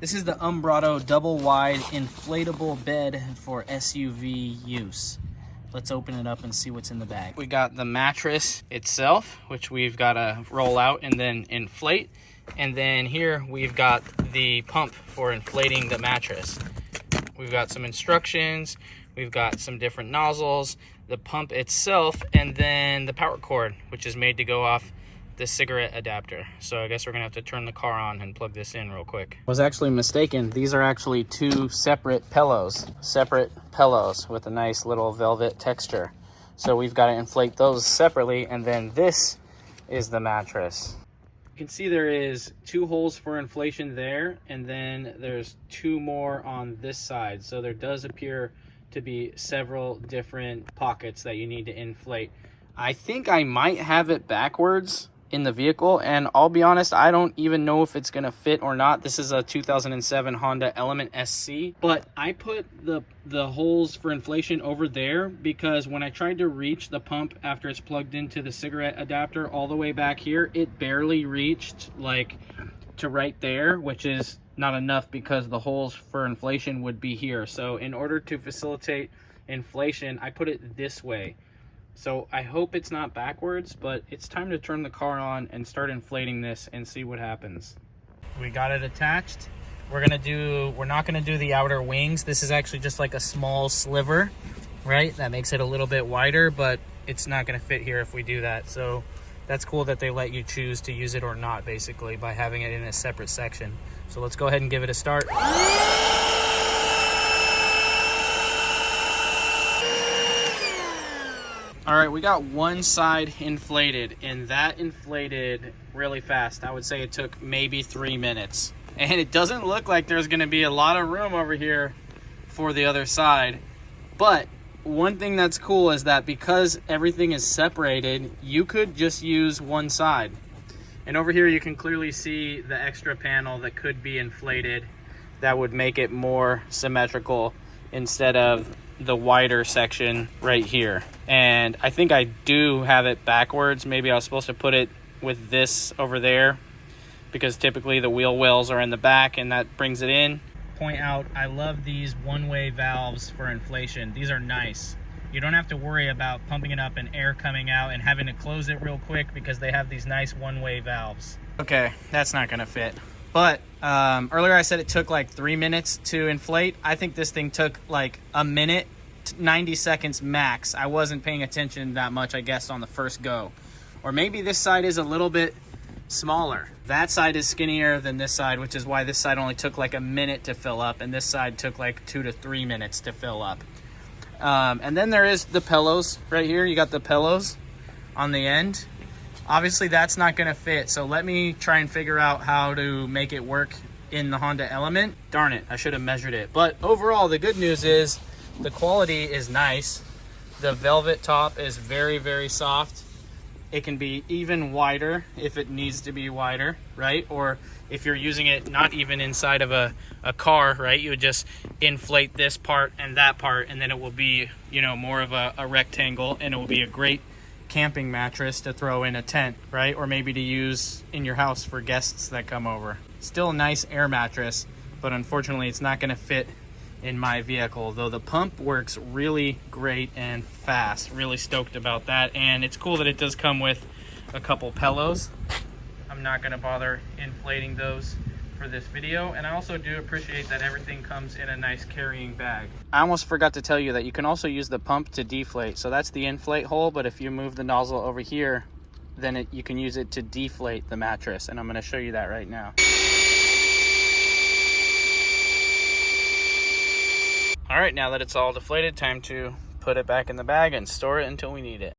This is the Umbrato double wide inflatable bed for SUV use. Let's open it up and see what's in the bag. We got the mattress itself, which we've got to roll out and then inflate. And then here we've got the pump for inflating the mattress. We've got some instructions. We've got some different nozzles, the pump itself, and then the power cord, which is made to go off the cigarette adapter. So I guess we're gonna have to turn the car on and plug this in real quick. I was actually mistaken. These are actually two separate pillows with a nice little velvet texture. So we've got to inflate those separately, and then this is the mattress. You can see there is two holes for inflation there, and then there's two more on this side. So there does appear to be several different pockets that you need to inflate. I think I might have it backwards in the vehicle, and I'll be honest, I don't even know if it's gonna fit or not. This is a 2007 Honda Element SC, but I put the holes for inflation over there because when I tried to reach the pump after it's plugged into the cigarette adapter all the way back here, it barely reached like to right there, which is not enough because the holes for inflation would be here. So in order to facilitate inflation, I put it this way. So I hope it's not backwards, but it's time to turn the car on and start inflating this and see what happens. We got it attached. We're not gonna do the outer wings. This is actually just like a small sliver, right? That makes it a little bit wider, but it's not gonna fit here if we do that. So that's cool that they let you choose to use it or not, basically, by having it in a separate section. So let's go ahead and give it a start. All right, we got one side inflated, and that inflated really fast. I would say it took maybe 3 minutes. And it doesn't look like there's gonna be a lot of room over here for the other side. But one thing that's cool is that because everything is separated, you could just use one side. And over here you can clearly see the extra panel that could be inflated that would make it more symmetrical instead of the wider section right here. And I think I do have it backwards. Maybe I was supposed to put it with this over there because typically the wheel wells are in the back and that brings it in. Point out, I love these one-way valves for inflation. These are nice. You don't have to worry about pumping it up and air coming out and having to close it real quick because they have these nice one-way valves. Okay, that's not gonna fit. But earlier I said it took like 3 minutes to inflate. I think this thing took like a minute, 90 seconds max. I wasn't paying attention that much, I guess, on the first go. Or maybe this side is a little bit smaller. That side is skinnier than this side, which is why this side only took like a minute to fill up, and this side took like 2 to 3 minutes to fill up. And then there is the pillows right here. You got the pillows on the end. Obviously that's not gonna fit, so let me try and figure out how to make it work in the Honda Element. Darn it, I should have measured it. But overall, the good news is the quality is nice. The velvet top is very, very soft. It can be even wider if it needs to be wider, right? Or if you're using it not even inside of a car, right? You would just inflate this part and that part, and then it will be, you know, more of a rectangle, and it will be a great camping mattress to throw in a tent, right? Or maybe to use in your house for guests that come over. Still a nice air mattress, but unfortunately it's not gonna fit in my vehicle, though the pump works really great and fast. Really stoked about that. And it's cool that it does come with a couple pillows. I'm not gonna bother inflating those for this video. And I also do appreciate that everything comes in a nice carrying bag. I almost forgot to tell you that you can also use the pump to deflate. So that's the inflate hole, but if you move the nozzle over here, then you can use it to deflate the mattress. And I'm gonna show you that right now. All right, now that it's all deflated, time to put it back in the bag and store it until we need it.